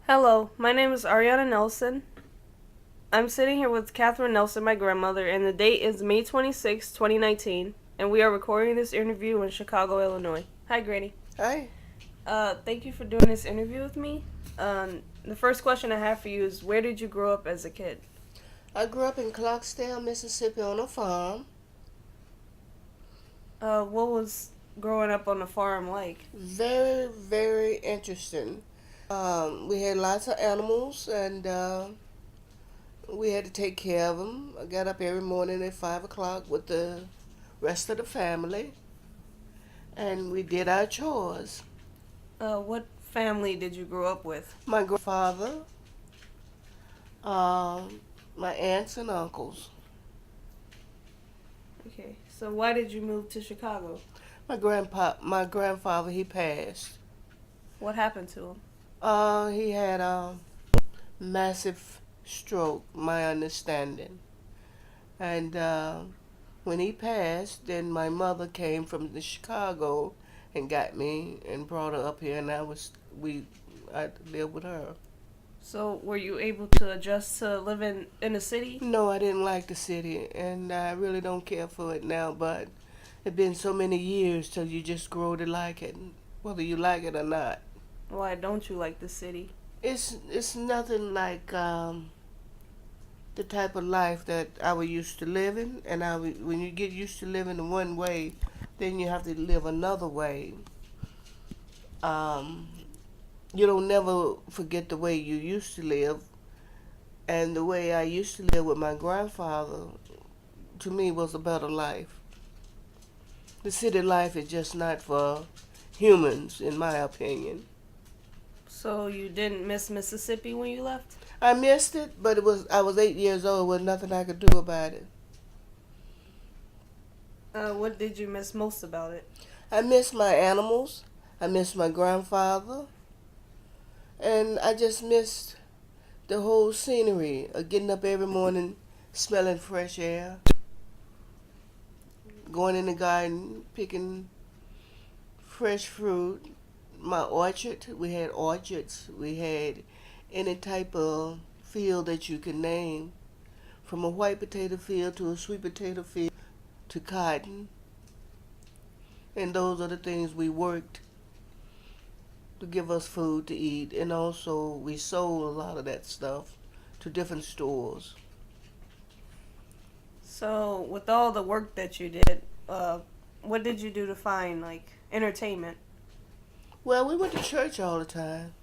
Hello, my name is Ariana Nelson. I'm sitting here with Katherine Nelson, my grandmother, and the date is May 26, 2019, and we are recording this interview in Chicago, Illinois. Hi, Granny. Hi. Thank you for doing this interview with me. The first question I have for you is where did you grow up as a kid? I grew up in Clarksdale, Mississippi on a farm. What was growing up on the farm like? Very, very interesting. We had lots of animals and we had to take care of them. I got up every morning at 5 o'clock with the rest of the family and we did our chores. What family did you grow up with? My grandfather, um, my aunts and uncles. Okay, so why did you move to Chicago? My grandfather, he passed. What happened to him? He had a massive stroke, my understanding. And when he passed, then my mother came from the Chicago and got me and brought her up here, and I lived with her. So, were you able to adjust to living in the city? No, I didn't like the city, and I really don't care for it now. But it's been so many years till you just grow to like it, whether you like it or not. Why don't you like the city? It's nothing like the type of life that I was used to living, and when you get used to living in one way, then you have to live another way. Um, you don't never forget the way you used to live, and the way I used to live with my grandfather, to me, was a better life. The city life is just not for humans, in my opinion. So, you didn't miss Mississippi when you left? I missed it, but I was 8 years old. There was nothing I could do about it. What did you miss most about it? I miss my animals. I miss my grandfather. And I just missed the whole scenery of getting up every morning, smelling fresh air, going in the garden, picking fresh fruit. My orchard, we had orchards. We had any type of field that you can name, from a white potato field to a sweet potato field to cotton. And those are the things we worked to give us food to eat, and also we sold a lot of that stuff to different stores. So, with all the work that you did, what did you do to find, like, entertainment? Well, we went to church all the time.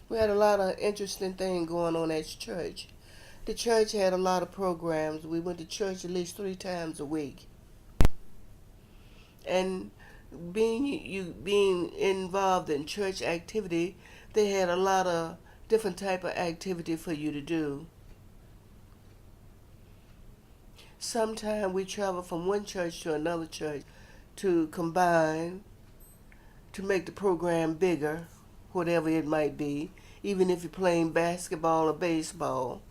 We had a lot of interesting things going on at church. The church had a lot of programs. We went to church at least 3 times a week. And being involved in church activity, they had a lot of different type of activity for you to do. Sometimes we travel from one church to another church to combine to make the program bigger, whatever it might be, even if you're playing basketball or baseball.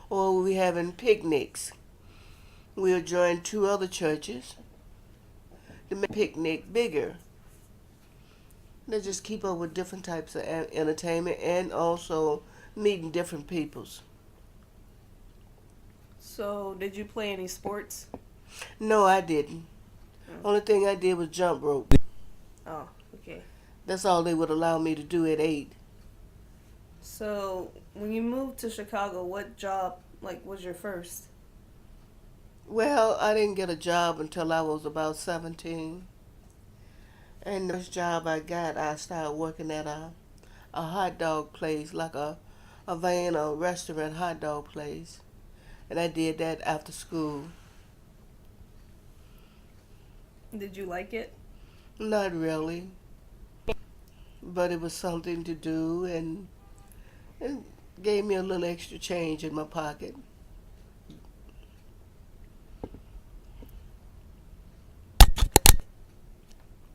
Or we having picnics. We'll join 2 other churches to make the picnic bigger. They just keep up with different types of entertainment and also meeting different peoples. So, did you play any sports? No, I didn't. Mm. Only thing I did was jump rope. Oh, okay. That's all they would allow me to do at 8. So, when you moved to Chicago, what job, like, was your first? Well, I didn't get a job until I was about 17. And the first job I got, I started working at a hot dog place, like a van or restaurant hot dog place. And I did that after school. Did you like it? Not really, but it was something to do, and it gave me a little extra change in my pocket.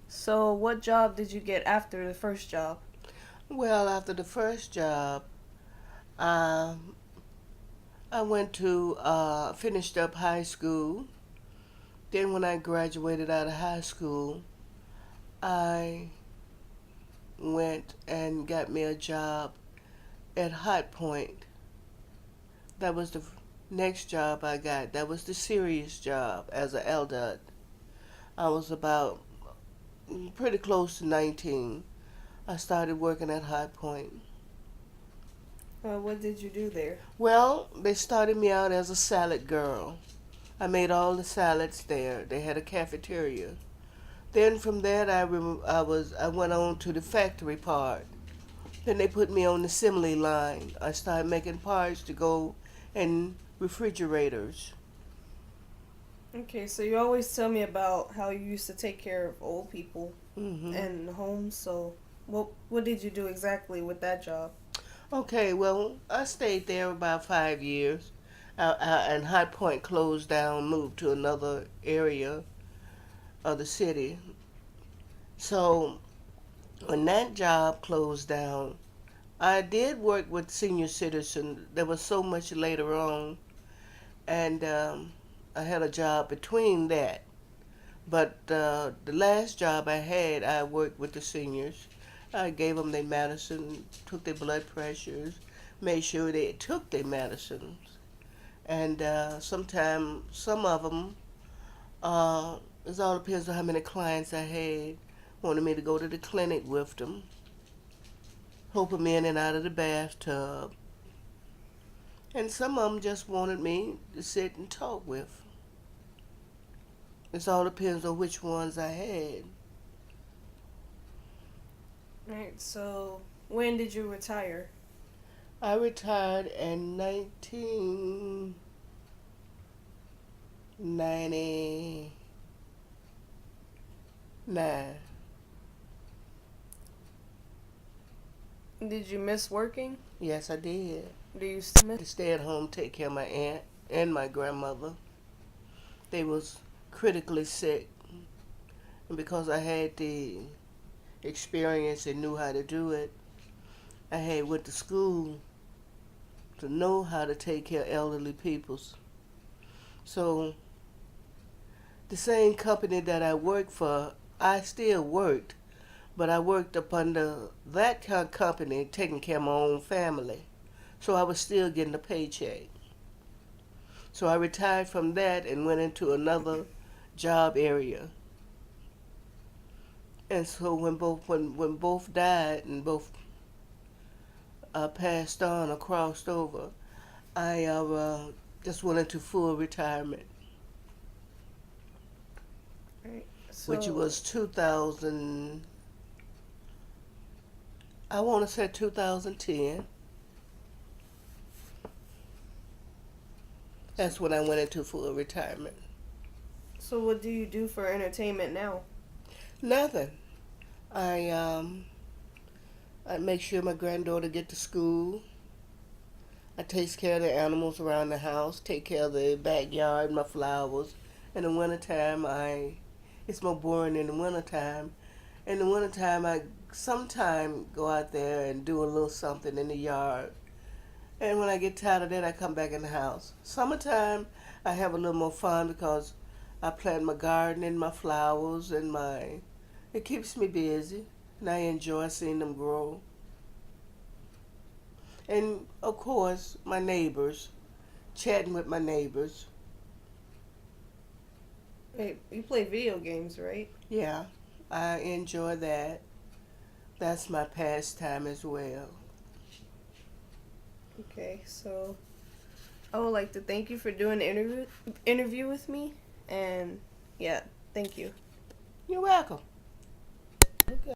So, what job did you get after the first job? Well, after the first job, uh, I went to finished up high school. Then when I graduated out of high school, I went and got me a job at Hot Point. That was the next job I got. That was the serious job as an adult. I was about pretty close to 19. I started working at High Point. What did you do there? Well, they started me out as a salad girl. I made all the salads there. They had a cafeteria. Then from that, I went on to the factory part. Then they put me on the assembly line. I started making parts to go in refrigerators. Okay, so you always tell me about how you used to take care of old people Hmm. in homes. So, what did you do exactly with that job? Okay, well, I stayed there about 5 years. And High Point closed down, moved to another area of the city. So when that job closed down, I did work with senior citizens. There was so much later on, and I had a job between that. But the last job I had, I worked with the seniors. I gave them their medicine, took their blood pressures, made sure they took their medicines. And sometimes some of them, it all depends on how many clients I had, wanted me to go to the clinic with them, help them in and out of the bathtub. And some of them just wanted me to sit and talk with. It all depends on which ones I had. Right. So, when did you retire? I retired in 1999. Did you miss working? Yes, I did. Do you still To miss? stay at home, take care of my aunt and my grandmother. They was critically sick. And because I had the experience and knew how to do it, I had went to school to know how to take care of elderly peoples. So the same company that I worked for, I still worked, but I worked up under that company taking care of my own family. So I was still getting a paycheck. So I retired from that and went into another job area. And so when both died and both passed on or crossed over, I just went into full retirement, Right. which So, was 2000. I want to say 2010. That's when I went into full retirement. so what do you do for entertainment now? Nothing. I I make sure my granddaughter get to school. I take care of the animals around the house, take care of the backyard, my flowers. In the wintertime, it's more boring in the wintertime. In the wintertime, I sometime go out there and do a little something in the yard. And when I get tired of that, I come back in the house. Summertime, I have a little more fun because I plant my garden and my flowers and it keeps me busy. And I enjoy seeing them grow. And of course, my neighbors, chatting with my neighbors. Hey, you play video games, right? Yeah, I enjoy that. That's my pastime as well. Okay, so I would like to thank you for doing the interview with me, and yeah, thank you. You're welcome. Okay.